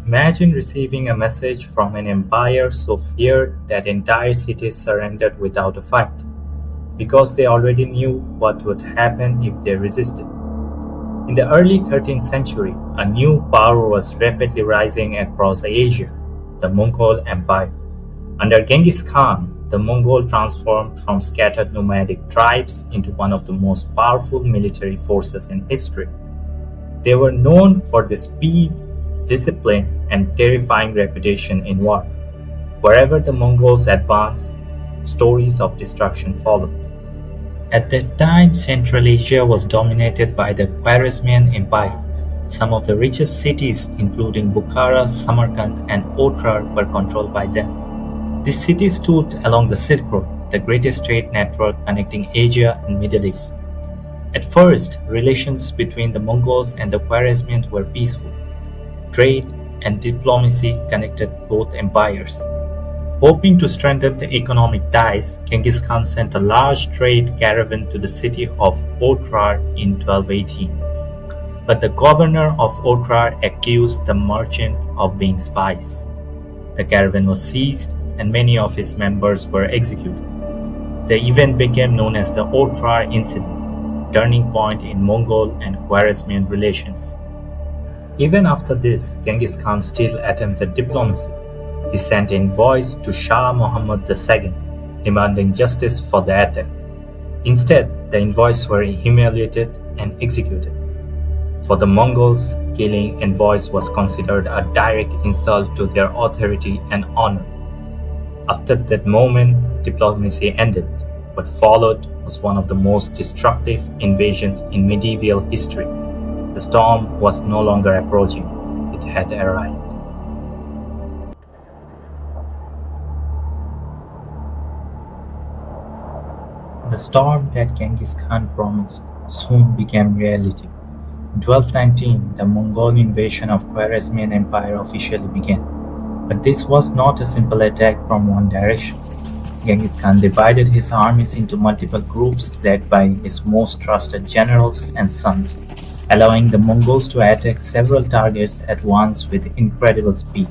Imagine receiving a message from an empire so feared that entire cities surrendered without a fight, because they already knew what would happen if they resisted. In the early 13th century, a new power was rapidly rising across Asia, the Mongol Empire. Under Genghis Khan, the Mongol transformed from scattered nomadic tribes into one of the most powerful military forces in history. They were known for their speed, discipline, and terrifying reputation in war. Wherever the Mongols advanced, stories of destruction followed. At that time, Central Asia was dominated by the Khwarazmian Empire. Some of the richest cities, including Bukhara, Samarkand, and Otrar, were controlled by them. These cities stood along the Silk Road, the greatest trade network connecting Asia and Middle East. At first, relations between the Mongols and the Khwarazmians were peaceful. Trade and diplomacy connected both empires. Hoping to strengthen the economic ties, Genghis Khan sent a large trade caravan to the city of Otrar in 1218. But the governor of Otrar accused the merchant of being spies. The caravan was seized and many of its members were executed. The event became known as the Otrar Incident, turning point in Mongol and Khwarazmian relations. Even after this, Genghis Khan still attempted diplomacy. He sent envoys to Shah Muhammad II, demanding justice for the attack. Instead, the envoys were humiliated and executed. For the Mongols, killing envoys was considered a direct insult to their authority and honor. After that moment, diplomacy ended. What followed was one of the most destructive invasions in medieval history. The storm was no longer approaching, it had arrived. The storm that Genghis Khan promised soon became reality. In 1219, the Mongol invasion of Khwarezmian Empire officially began. But this was not a simple attack from one direction. Genghis Khan divided his armies into multiple groups led by his most trusted generals and sons, allowing the Mongols to attack several targets at once with incredible speed.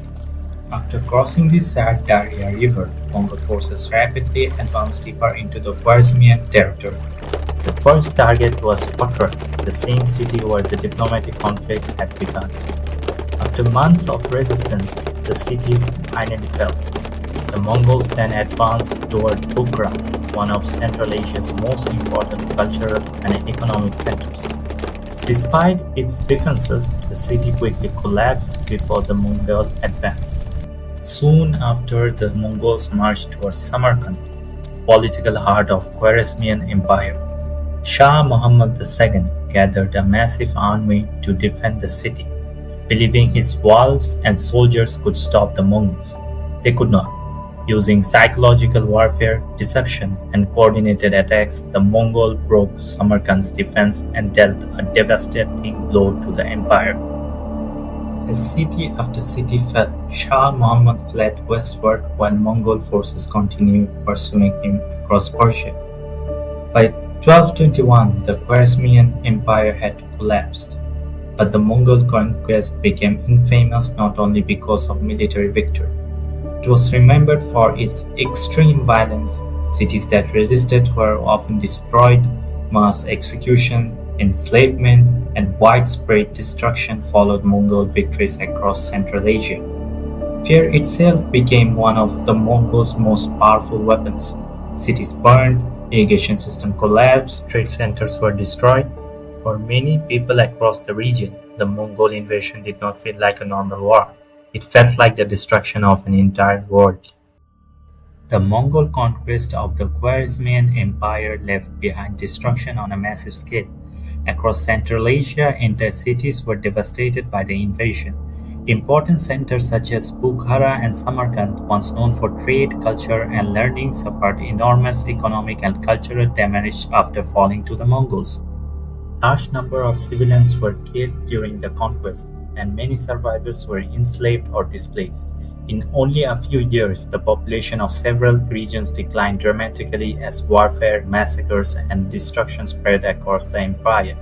After crossing the Sard Darya River, Mongol forces rapidly advanced deeper into the Khwarezmian territory. The first target was Otrar, the same city where the diplomatic conflict had begun. After months of resistance, the city finally fell. The Mongols then advanced toward Bukhara, one of Central Asia's most important cultural and economic centers. Despite its defenses, the city quickly collapsed before the Mongol advance. Soon after, the Mongols marched towards Samarkand, political heart of Khwarezmian Empire. Shah Muhammad II gathered a massive army to defend the city, believing its walls and soldiers could stop the Mongols. They could not. Using psychological warfare, deception, and coordinated attacks, the Mongol broke Samarkand's defense and dealt a devastating blow to the empire. As city after city fell, Shah Muhammad fled westward while Mongol forces continued pursuing him across Persia. By 1221, the Khwarezmian Empire had collapsed, but the Mongol conquest became infamous not only because of military victory. It was remembered for its extreme violence. Cities that resisted were often destroyed, mass execution, enslavement, and widespread destruction followed Mongol victories across Central Asia. Fear itself became one of the Mongols' most powerful weapons. Cities burned, irrigation systems collapsed, trade centers were destroyed. For many people across the region, the Mongol invasion did not feel like a normal war. It felt like the destruction of an entire world. The Mongol conquest of the Khwarezmian Empire left behind destruction on a massive scale. Across Central Asia, entire cities were devastated by the invasion. Important centers such as Bukhara and Samarkand, once known for trade, culture, and learning, suffered enormous economic and cultural damage after falling to the Mongols. Large number of civilians were killed during the conquest, and many survivors were enslaved or displaced. In only a few years, the population of several regions declined dramatically as warfare, massacres, and destruction spread across the empire.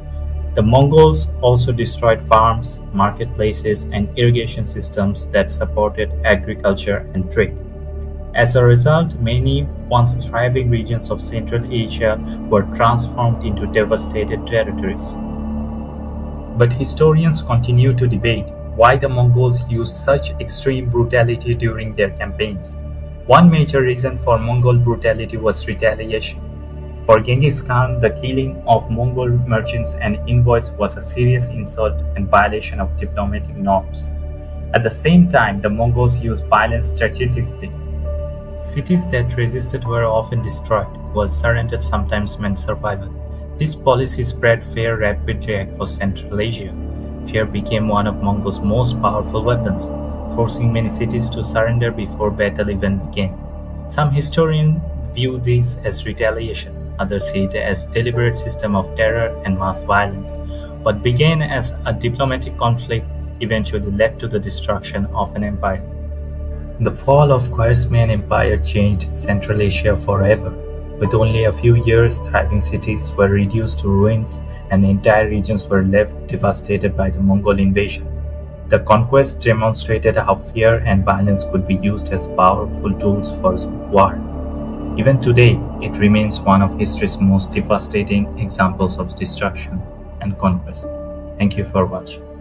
The Mongols also destroyed farms, marketplaces, and irrigation systems that supported agriculture and trade. As a result, many once thriving regions of Central Asia were transformed into devastated territories. But historians continue to debate why the Mongols used such extreme brutality during their campaigns. One major reason for Mongol brutality was retaliation. For Genghis Khan, the killing of Mongol merchants and envoys was a serious insult and violation of diplomatic norms. At the same time, the Mongols used violence strategically. Cities that resisted were often destroyed, while surrender sometimes meant survival. This policy spread fear rapidly across Central Asia. Fear became one of Mongols' most powerful weapons, forcing many cities to surrender before battle even began. Some historians view this as retaliation, others see it as a deliberate system of terror and mass violence. What began as a diplomatic conflict eventually led to the destruction of an empire. The fall of Khwarazmian Empire changed Central Asia forever. With only a few years, thriving cities were reduced to ruins and entire regions were left devastated by the Mongol invasion. The conquest demonstrated how fear and violence could be used as powerful tools for war. Even today, it remains one of history's most devastating examples of destruction and conquest. Thank you for watching.